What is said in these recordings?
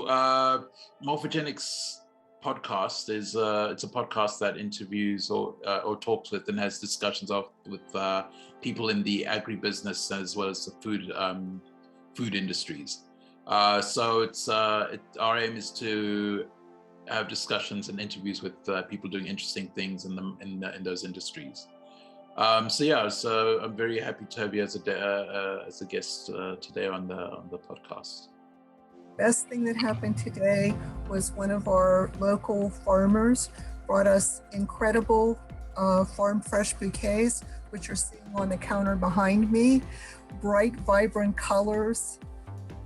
Morphegenix podcast is it's a podcast that interviews or talks with and has discussions with people in the agribusiness as well as the food industries. So our aim is to have discussions and interviews with people doing interesting things in those industries. So I'm very happy to have you as a guest today on the podcast. Best thing that happened today was one of our local farmers brought us incredible farm fresh bouquets, which you're seeing on the counter behind me. Bright, vibrant colors,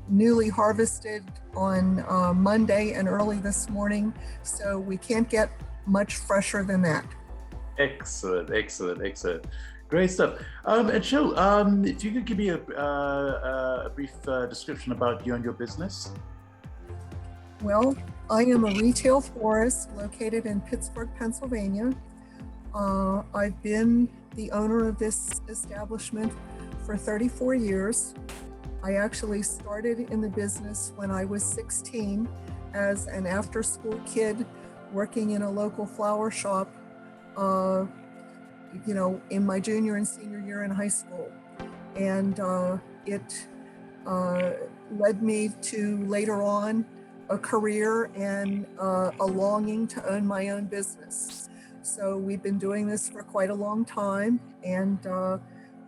newly harvested on Monday and early this morning. So we can't get much fresher than that. Excellent. Great stuff. And Cheryl, if you could give me a brief description about you and your business. Well, I am a retail florist located in Pittsburgh, Pennsylvania. I've been the owner of this establishment for 34 years. I actually started in the business when I was 16 as an after-school kid working in a local flower shop in my junior and senior year in high school. And it led me to later on a career and a longing to own my own business. So we've been doing this for quite a long time, and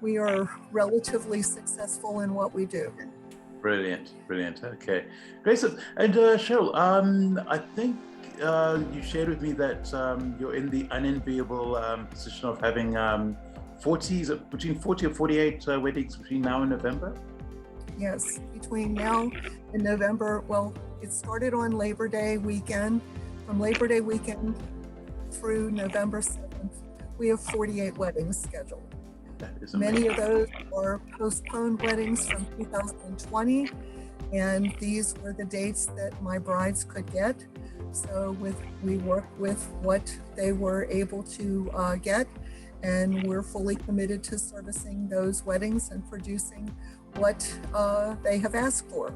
we are relatively successful in what we do. Brilliant. Okay, great stuff. And Cheryl, I think you shared with me that you're in the unenviable position of having between 40 or 48 weddings between now and November? Yes, between now and November. Well, it started on Labor Day weekend. From Labor Day weekend through November 7th, we have 48 weddings scheduled. That is amazing. Many of those are postponed weddings from 2020, and these were the dates that my brides could get. So we work with what they were able to get, and we're fully committed to servicing those weddings and producing what they have asked for.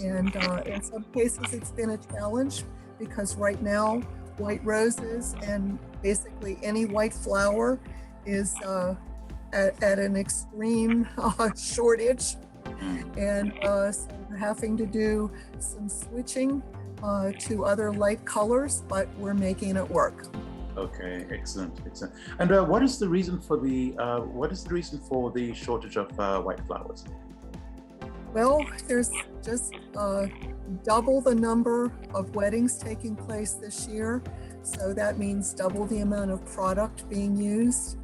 And in some cases it's been a challenge because right now white roses and basically any white flower is at an extreme shortage, and so we're having to do some switching to other light colors, but we're making it work. Okay, excellent. And what is the reason for the shortage of white flowers? Well, there's just double the number of weddings taking place this year, so that means double the amount of product being used.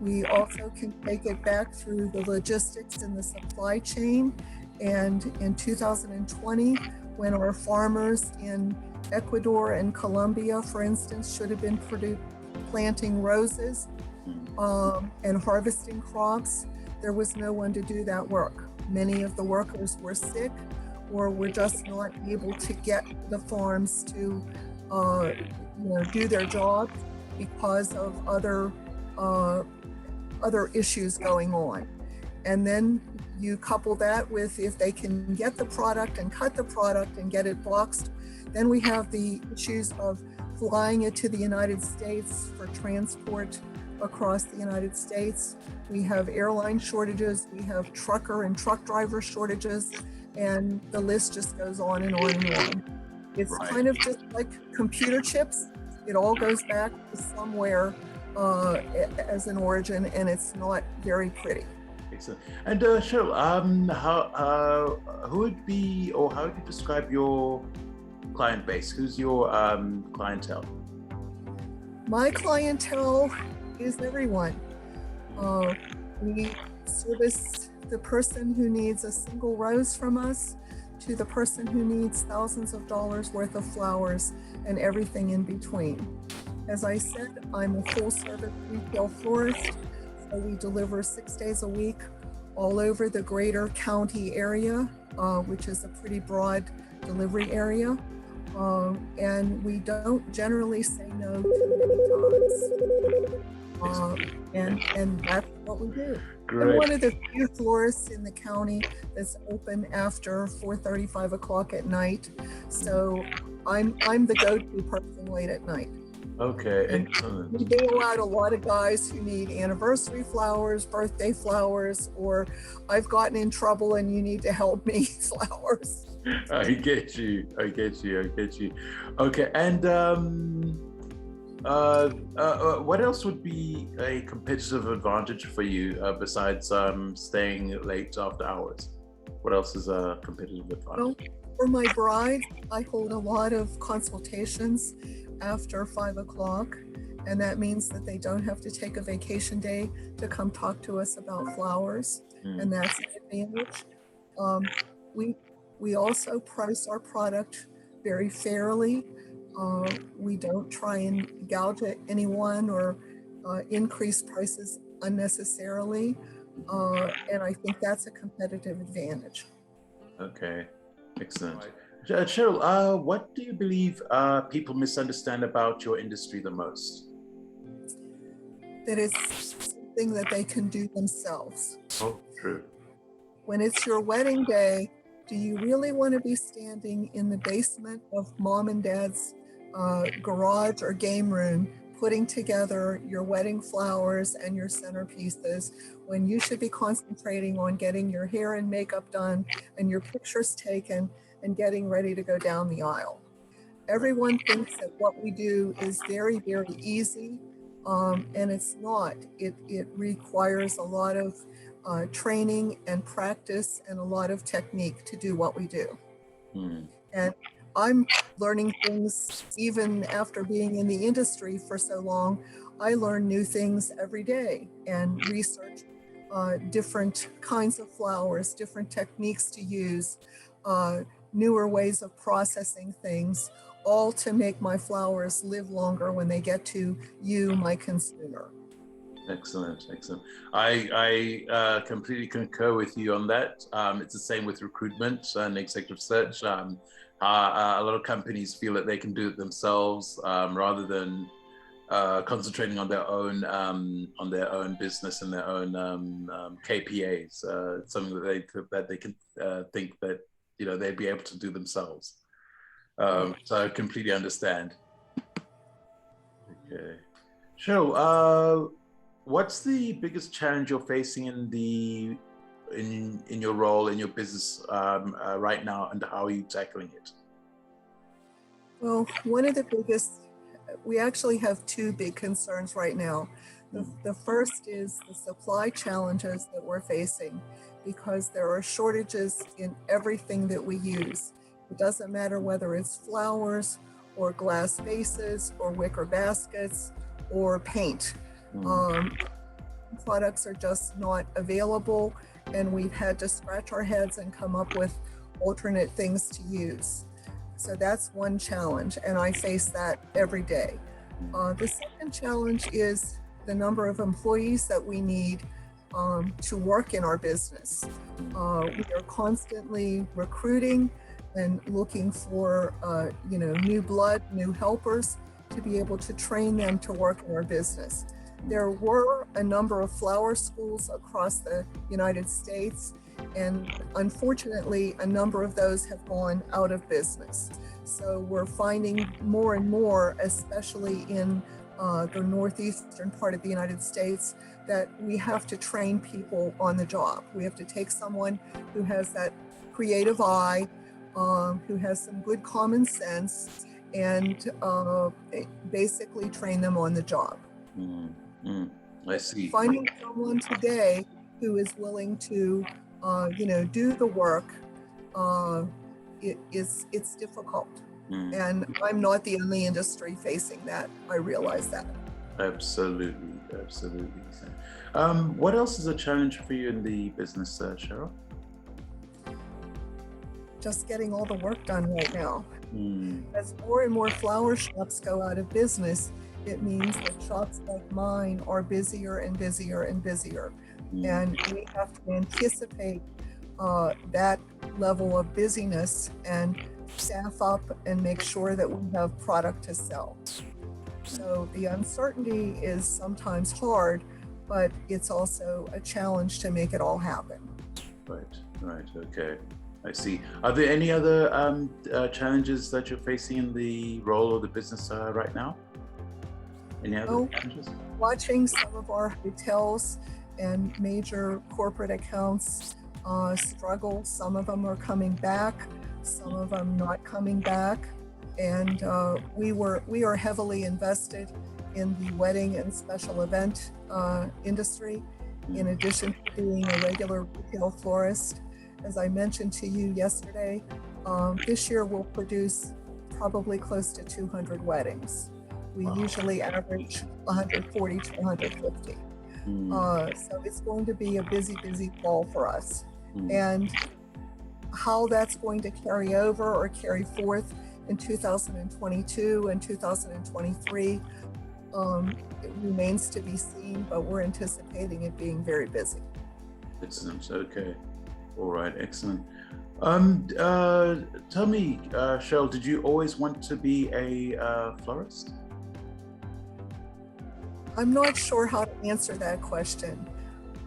We also can take it back through the logistics in the supply chain, and in 2020, when our farmers in Ecuador and Colombia, for instance, should have been planting roses and harvesting crops, there was no one to do that work. Many of the workers were sick or were just not able to get the farms to do their job because of other issues going on. And then you couple that with if they can get the product and cut the product and get it boxed, then we have the issues of flying it to the United States for transport across the United States. We have airline shortages, we have trucker and truck driver shortages, and the list just goes on and on and on. It's kind of just like computer chips. It all goes back to somewhere as an origin, and it's not very pretty. Excellent. And Cheryl, who would be, or how would you describe your client base? Who's your clientele? My clientele is everyone. We service the person who needs a single rose from us to the person who needs thousands of dollars worth of flowers and everything in between. As I said, I'm a full-service retail florist, so we deliver 6 days a week all over the greater county area, which is a pretty broad delivery area. And we don't generally say no too many times. And that's what we do. Great. I'm one of the few florists in the county that's open after 4:30, 5 o'clock at night. So I'm the go-to person late at night. Okay, And excellent. we bail out a lot of guys who need anniversary flowers, birthday flowers, or I've gotten in trouble and you need to help me flowers. I get you. Okay, and what else would be a competitive advantage for you besides staying late after hours? What else is a competitive advantage? Well, for my brides, I hold a lot of consultations after 5 o'clock, and that means that they don't have to take a vacation day to come talk to us about flowers, and that's an advantage. We also price our product very fairly. We don't try and gouge at anyone or increase prices unnecessarily, and I think that's a competitive advantage. Okay, excellent. Cheryl, what do you believe people misunderstand about your industry the most? That it's something that they can do themselves. Oh, true. When it's your wedding day, do you really want to be standing in the basement of mom and dad's garage or game room putting together your wedding flowers and your centerpieces when you should be concentrating on getting your hair and makeup done and your pictures taken and getting ready to go down the aisle? Everyone thinks that what we do is very, very easy, and it's not. It requires a lot of training and practice and a lot of technique to do what we do. And I'm learning things even after being in the industry for so long. I learn new things every day and research different kinds of flowers, different techniques to use, newer ways of processing things, all to make my flowers live longer when they get to you, my consumer. Excellent. I completely concur with you on that. It's the same with recruitment and executive search. A lot of companies feel that they can do it themselves rather than concentrating on their own business and their own KPAs. Something that they can think that they'd be able to do themselves. So I completely understand. Okay, Cheryl, what's the biggest challenge you're facing in your role in your business right now, and how are you tackling it? Well, one of the biggest, we actually have two big concerns right now. The first is the supply challenges that we're facing, because there are shortages in everything that we use. It doesn't matter whether it's flowers or glass vases or wicker baskets or paint. Products are just not available, and we've had to scratch our heads and come up with alternate things to use. So that's one challenge, and I face that every day. The second challenge is the number of employees that we need to work in our business. We are constantly recruiting and looking for new blood, new helpers to be able to train them to work in our business. There were a number of flower schools across the United States, and unfortunately, a number of those have gone out of business. So we're finding more and more, especially in the northeastern part of the United States, that we have to train people on the job. We have to take someone who has that creative eye, who has some good common sense, and basically train them on the job. I see. Finding someone today who is willing to, do the work, it's difficult. And I'm not the only industry facing that. I realize that. Absolutely. What else is a challenge for you in the business, Cheryl? Just getting all the work done right now. As more and more flower shops go out of business, it means that shops like mine are busier and busier and busier. And we have to anticipate that level of busyness and staff up and make sure that we have product to sell. So the uncertainty is sometimes hard, but it's also a challenge to make it all happen. Right, okay. I see. Are there any other challenges that you're facing in the role of the business right now? Any other challenges? Watching some of our hotels and major corporate accounts struggle. Some of them are coming back, some of them not coming back. And we are heavily invested in the wedding and special event industry, in addition to being a regular retail florist. As I mentioned to you yesterday, this year we'll produce probably close to 200 weddings. We usually average 140 to 150. So it's going to be a busy fall for us. And how that's going to carry over or carry forth in 2022 and 2023, it remains to be seen, but we're anticipating it being very busy. Excellent. Okay. All right. Excellent. Tell me, Cheryl, did you always want to be a florist? I'm not sure how to answer that question.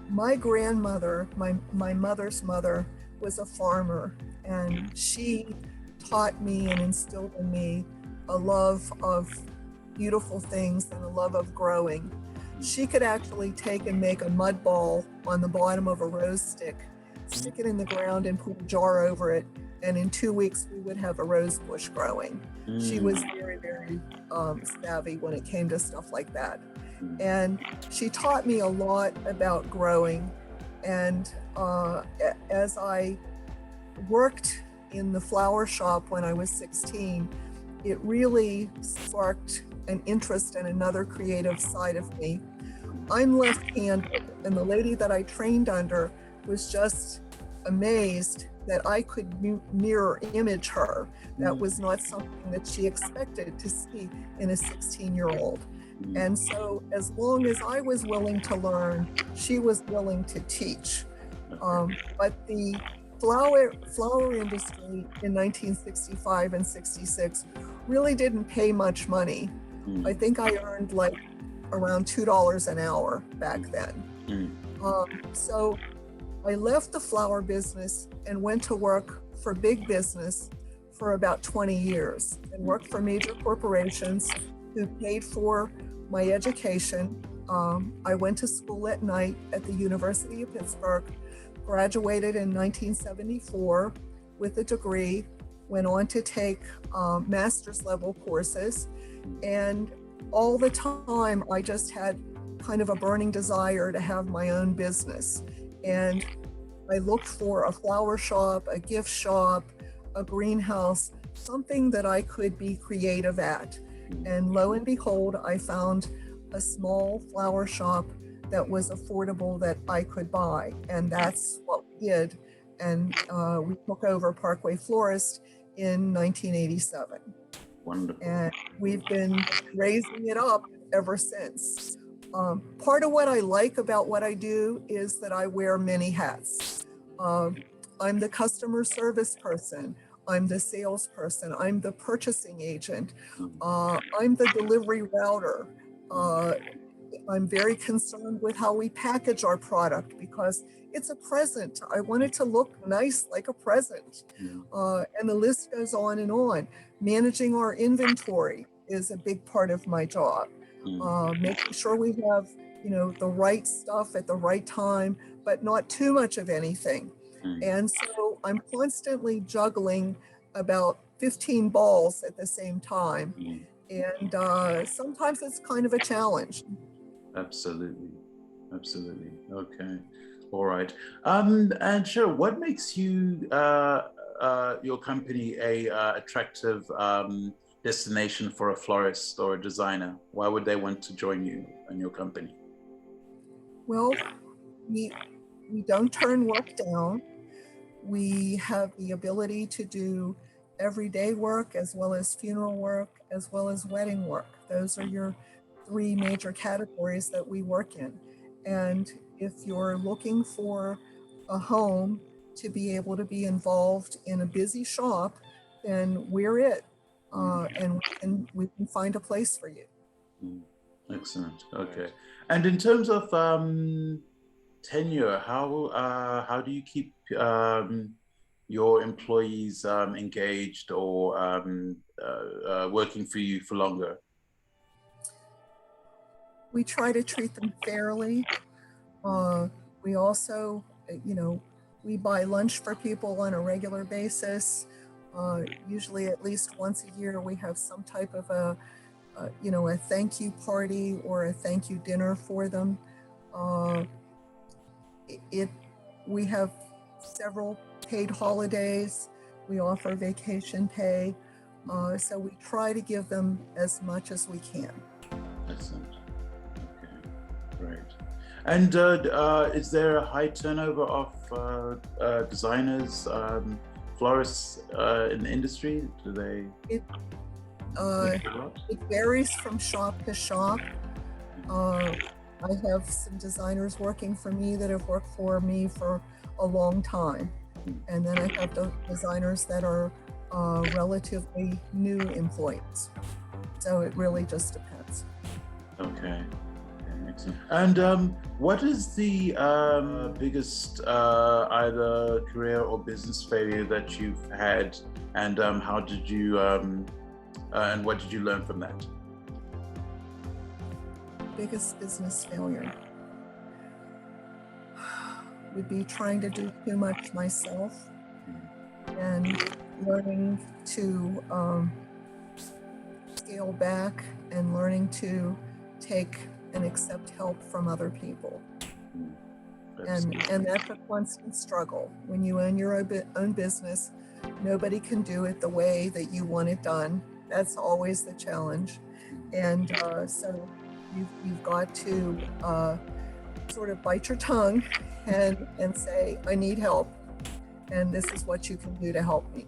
My grandmother, my mother's mother, was a farmer, and she taught me and instilled in me a love of beautiful things and a love of growing. She could actually take and make a mud ball on the bottom of a rose stick, stick it in the ground and put a jar over it, and in 2 weeks we would have a rose bush growing. She was very savvy when it came to stuff like that. And she taught me a lot about growing. And as I worked in the flower shop when I was 16, it really sparked an interest in another creative side of me. I'm left-handed, and the lady that I trained under was just amazed that I could mirror image her. That was not something that she expected to see in a 16-year-old. And so as long as I was willing to learn, she was willing to teach. But the flower industry in 1965 and 66 really didn't pay much money. I think I earned like around $2 an hour back then. So I left the flower business and went to work for big business for about 20 years and worked for major corporations who paid for my education. I went to school at night at the University of Pittsburgh, graduated in 1974 with a degree, went on to take master's level courses. And all the time, I just had kind of a burning desire to have my own business. And I looked for a flower shop, a gift shop, a greenhouse, something that I could be creative at. And lo and behold, I found a small flower shop that was affordable that I could buy. And that's what we did. And we took over Parkway Florist in 1987. Wonderful. And we've been raising it up ever since. Part of what I like about what I do is that I wear many hats. I'm the customer service person. I'm the salesperson. I'm the purchasing agent. I'm the delivery router. I'm very concerned with how we package our product because it's a present. I want it to look nice like a present. And the list goes on and on. Managing our inventory is a big part of my job. Making sure we have, the right stuff at the right time, but not too much of anything. And so I'm constantly juggling about 15 balls at the same time. And sometimes it's kind of a challenge. Absolutely. Okay. All right. And Cheryl, what makes you your company a attractive destination for a florist or a designer? Why would they want to join you and your company? Well, we don't turn work down. We have the ability to do everyday work as well as funeral work, as well as wedding work. Those are your three major categories that we work in. And if you're looking for a home to be able to be involved in a busy shop, then we're it. And we can find a place for you. Excellent. Okay. And in terms of tenure, how do you keep your employees engaged or working for you for longer? We try to treat them fairly. We also, we buy lunch for people on a regular basis. Usually at least once a year, we have some type of a thank you party or a thank you dinner for them. We have several paid holidays. We offer vacation pay. So we try to give them as much as we can. Excellent. Okay, great. And is there a high turnover of designers, florists in the industry? Do they? It varies from shop to shop. I have some designers working for me that have worked for me for a long time. And then I have the designers that are relatively new employees. So it really just depends. Okay. Excellent. And what is the biggest either career or business failure that you've had, and how did you and what did you learn from that? Biggest business failure would be trying to do too much myself and learning to scale back and learning to take and accept help from other people. And that's a constant struggle. When you own your own business, nobody can do it the way that you want it done. That's always the challenge. And so you've got to sort of bite your tongue and say, I need help. And this is what you can do to help me.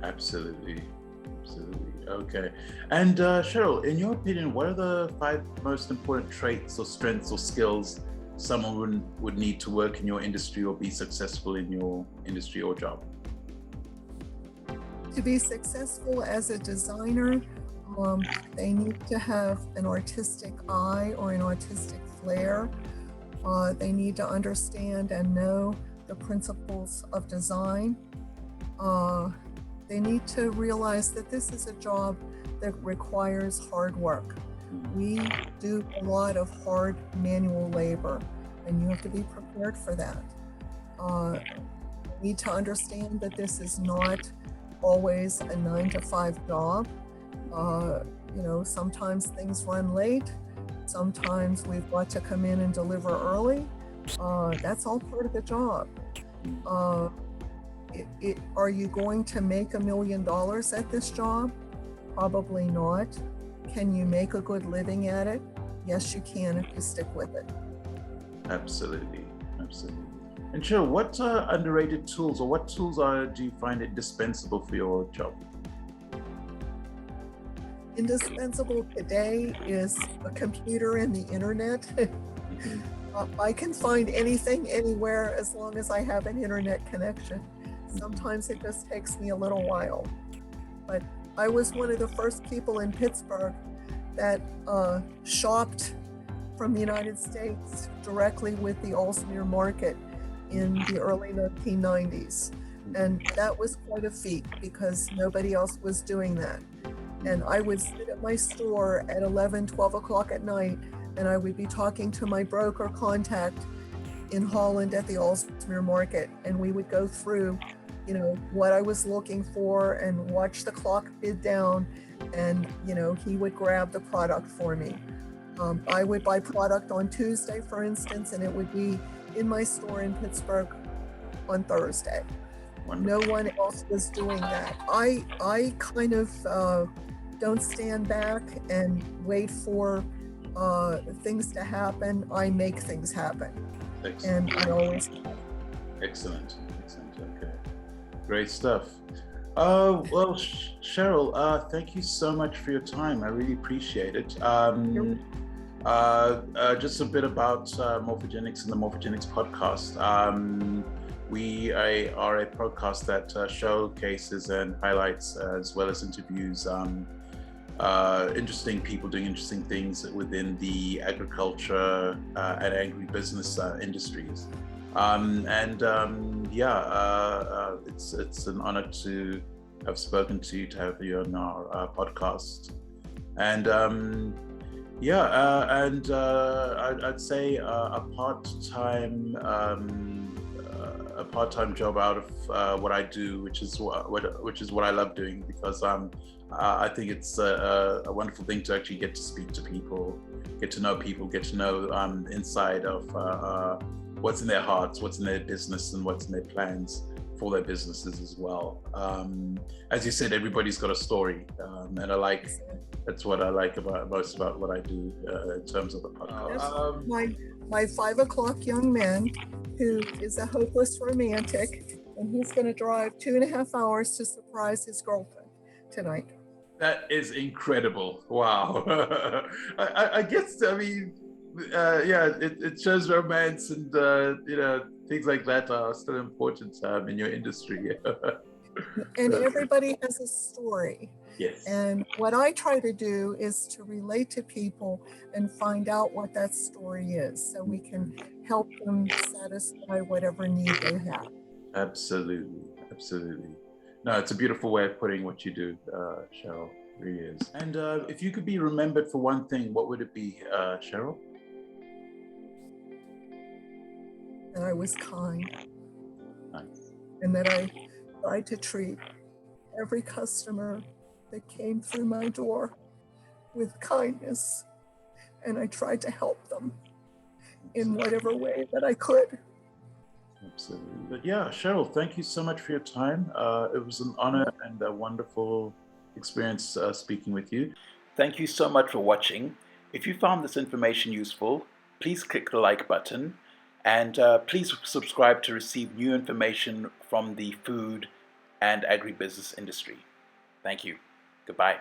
Absolutely. Okay. And Cheryl, in your opinion, what are the 5 most important traits or strengths or skills someone would need to work in your industry or be successful in your industry or job? To be successful as a designer, they need to have an artistic eye or an artistic flair. They need to understand and know the principles of design. They need to realize that this is a job that requires hard work. We do a lot of hard manual labor, and you have to be prepared for that. You need to understand that this is not always a 9-to-5 job. Sometimes things run late. Sometimes we've got to come in and deliver early. That's all part of the job. Are you going to make $1 million at this job? Probably not. Can you make a good living at it? Yes, you can if you stick with it. Absolutely. And Cheryl, what underrated tools or what tools do you find indispensable for your job? Indispensable today is a computer and the internet. I can find anything anywhere as long as I have an internet connection. Sometimes it just takes me a little while. But I was one of the first people in Pittsburgh that shopped from the United States directly with the Ellesmere market in the early 1990s. And that was quite a feat because nobody else was doing that. And I would sit at my store at 11, 12 o'clock at night, and I would be talking to my broker contact in Holland at the Ellesmere market. And we would go through, what I was looking for and watch the clock bid down. And, he would grab the product for me. I would buy product on Tuesday, for instance, and it would be in my store in Pittsburgh on Thursday. Wonderful. No one else was doing that. I kind of don't stand back and wait for things to happen. I make things happen. Excellent. And I always Excellent. Okay. Great stuff. Well, Cheryl, thank you so much for your time. I really appreciate it. Just a bit about Morphegenix and the Morphegenix podcast. We are a podcast that showcases and highlights as well as interviews interesting people doing interesting things within the agriculture and agribusiness industries. It's an honor to have spoken to you, to have you on our podcast. And I'd say a part-time job out of what I do, which is what I love doing, because I think it's a wonderful thing to actually get to speak to people, get to know people, get to know inside of what's in their hearts, what's in their business, and what's in their plans for their businesses as well. As you said, everybody's got a story, and that's what I like most about what I do in terms of the podcast. My 5 o'clock young man, who is a hopeless romantic, and he's going to drive 2.5 hours to surprise his girlfriend tonight. That is incredible. Wow. I guess, I mean, it shows romance, and things like that are still important in your industry. And everybody has a story. Yes. And what I try to do is to relate to people and find out what that story is, so we can help them satisfy whatever need they have. Absolutely. No, it's a beautiful way of putting what you do, Cheryl. It really is. And if you could be remembered for one thing, what would it be, Cheryl? That I was kind. Nice. And that I tried to treat every customer that came through my door with kindness, and I tried to help them in whatever way that I could. Absolutely. But yeah, Cheryl, thank you so much for your time. It was an honor and a wonderful experience speaking with you. Thank you so much for watching. If you found this information useful, please click the like button, and please subscribe to receive new information from the food and agribusiness industry. Thank you. Goodbye.